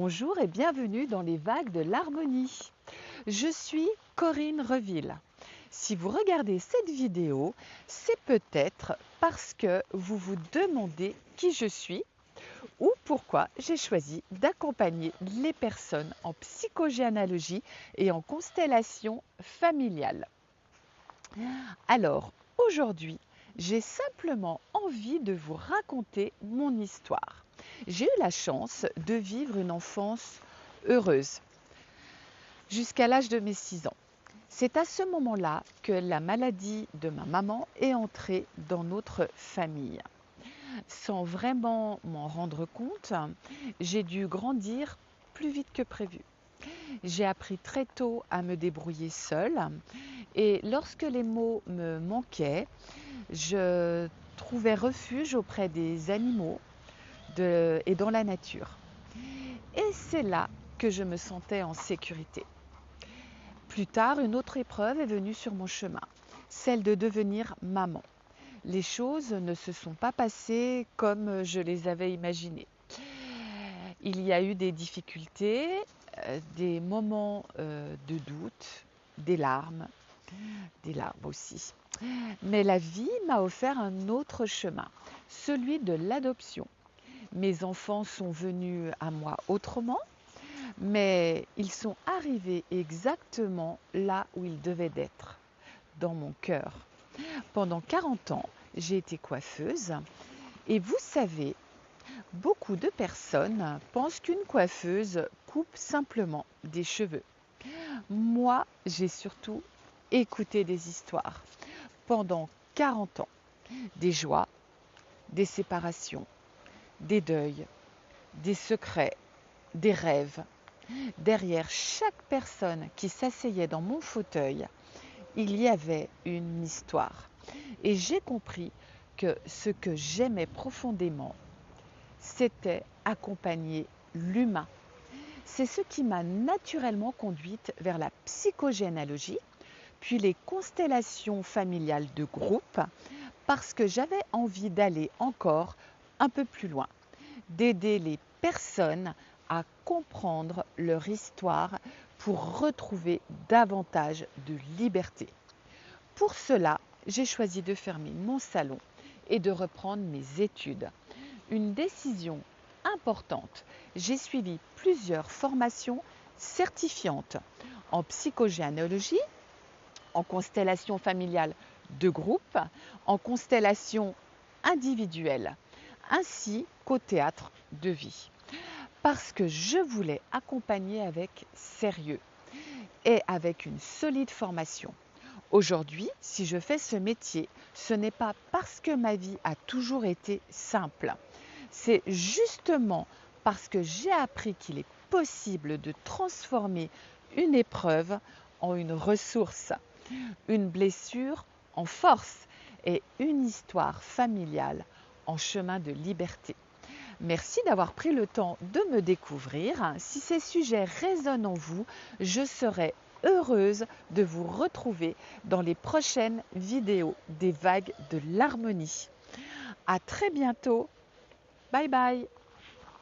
Bonjour et bienvenue dans les vagues de l'harmonie. Je suis Corinne Reville. Si vous regardez cette vidéo, c'est peut-être parce que vous vous demandez qui je suis ou pourquoi j'ai choisi d'accompagner les personnes en psychogénéalogie et en constellation familiale. Alors, aujourd'hui, j'ai simplement envie de vous raconter mon histoire. J'ai eu la chance de vivre une enfance heureuse jusqu'à l'âge de mes 6 ans. C'est à ce moment-là que la maladie de ma maman est entrée dans notre famille. Sans vraiment m'en rendre compte, j'ai dû grandir plus vite que prévu. J'ai appris très tôt à me débrouiller seule et lorsque les mots me manquaient, je trouvais refuge auprès des animaux et dans la nature. Et c'est là que je me sentais en sécurité. Plus tard, une autre épreuve est venue sur mon chemin, celle de devenir maman. Les choses ne se sont pas passées comme je les avais imaginées. Il y a eu des difficultés, des moments de doute, des larmes aussi. Mais la vie m'a offert un autre chemin, celui de l'adoption. Mes enfants sont venus à moi autrement, mais ils sont arrivés exactement là où ils devaient être, dans mon cœur. Pendant 40 ans, j'ai été coiffeuse et vous savez, beaucoup de personnes pensent qu'une coiffeuse coupe simplement des cheveux. Moi, j'ai surtout écouté des histoires pendant 40 ans, des joies, des séparations, des deuils, des secrets, des rêves. Derrière chaque personne qui s'asseyait dans mon fauteuil, il y avait une histoire. Et j'ai compris que ce que j'aimais profondément, c'était accompagner l'humain. C'est ce qui m'a naturellement conduite vers la psychogénéalogie, puis les constellations familiales de groupe, parce que j'avais envie d'aller encore un peu plus loin, d'aider les personnes à comprendre leur histoire pour retrouver davantage de liberté. Pour cela, j'ai choisi de fermer mon salon et de reprendre mes études. Une décision importante. J'ai suivi plusieurs formations certifiantes en psychogénéalogie, en constellation familiale de groupe, en constellation individuelle, ainsi qu'au théâtre de vie. Parce que je voulais accompagner avec sérieux et avec une solide formation. Aujourd'hui, si je fais ce métier, ce n'est pas parce que ma vie a toujours été simple. C'est justement parce que j'ai appris qu'il est possible de transformer une épreuve en une ressource, une blessure en force et une histoire familiale en chemin de liberté. Merci d'avoir pris le temps de me découvrir. Si ces sujets résonnent en vous, je serai heureuse de vous retrouver dans les prochaines vidéos des vagues de l'harmonie. À très bientôt. Bye bye.